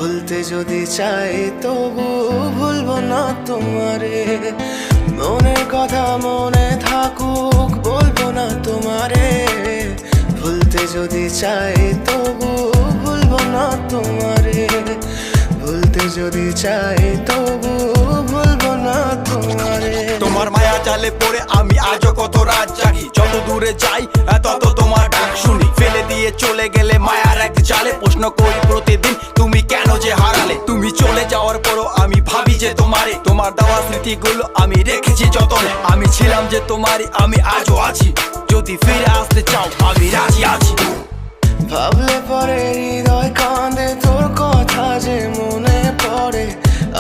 ভুলতে যদি চাই তবু ভুলবো না তোমারে। মনের কথা মনে থাকুক বলবো না তোমারে। ভুলতে যদি চাই তবু ভুলবো না তোমারে। ভুলতে যদি চাই তবু ভুলবো না তোমারে। তোমার মায়া জালে পড়ে আমি আজও কত রাত জাগি। যত দূরে যাই তত তোমার ডাক শুনি। ফেলে দিয়ে চলে গেলে মায়ার এক জালে প্রশ্ন করি প্রতিদিন তুমি কেন যে হারালে। তুমি চলে যাওয়ার পরও আমি ভাবি যে তোমারে। তোমার দেওয়া স্মৃতিগুলো আমি রেখেছি যতনে। আমি ছিলাম যে তোমারই, আমি আজও আছি। যদি ফিরে আসতে চাও আমি রাজি আছি। ভাবলে পরে হৃদয় কাঁদে, তোর কথা যে মনে পড়ে।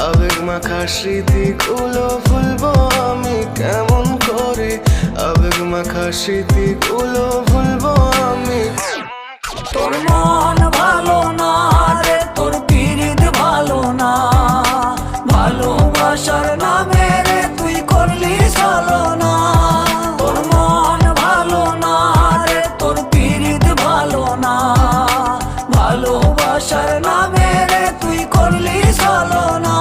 আবেগ মাখা স্মৃতিগুলো ভুলবো আমি কেমন করে। আবেগ মাখা স্মৃতিগুলো ভুলবো আমি। তোর মন ভালো না রে, তোর পিরিত ভালো না। ভালোবাসার নামে রে তুই করলি ছলনা। তোর মন ভালো না রে, তোর পিরিত ভালো না। ভালোবাসার নামে রে তুই করলি ছলনা।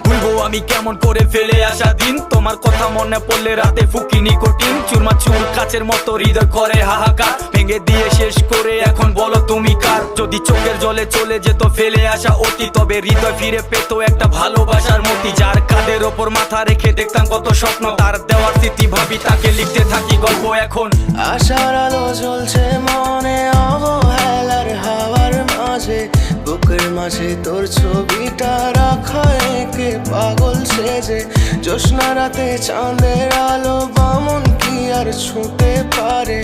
ভুলবো আমি কেমন করে ফেলে আসা দিন। তোমার কথা মনে পড়লে রাতে ফুকি নিকোটিন। চুরমা চুর কাচের মতো হৃদয় করে হাহাকার। ভেঙে দিয়ে শেষ করে এখন বলো তুমি কার। যদি চোখের জলে চলে যেত ফেলে আসা অতি, তবে হৃদয় ফিরে পেত একটা ভালোবাসার মতি। যার কাঁধের ওপর মাথা রেখে দেখতাম কত স্বপ্ন, তার দেওয়ার স্মৃতি ভাবি তাকে লিখতে থাকি গল্প এখন। আশার আলো জ্বলছে মনে অবহেলার হাওয়ার মাঝে। বুকের মাঝে তোর ছবিটা রাখা একে পাগল সেজে। জ্যোৎস্না রাতে চাঁদের আলো বামন কি আর ছুঁতে পারে।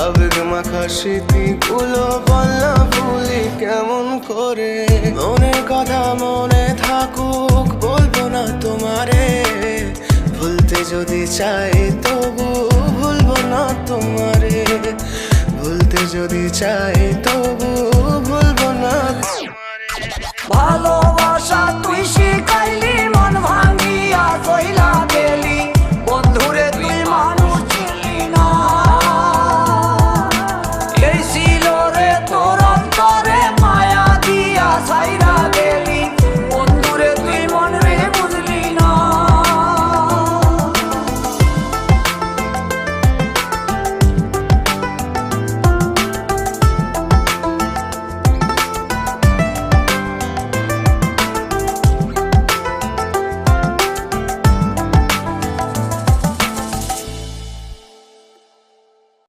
আবেগ মাখা স্মৃতিগুলো বলনা ভুলি কেমন করে। মনের কথা মনে থাকুক বলবো না তোমারে। ভুলতে যদি চাই তবু ভুলবো না তোমারে। ভুলতে যদি চাই তবু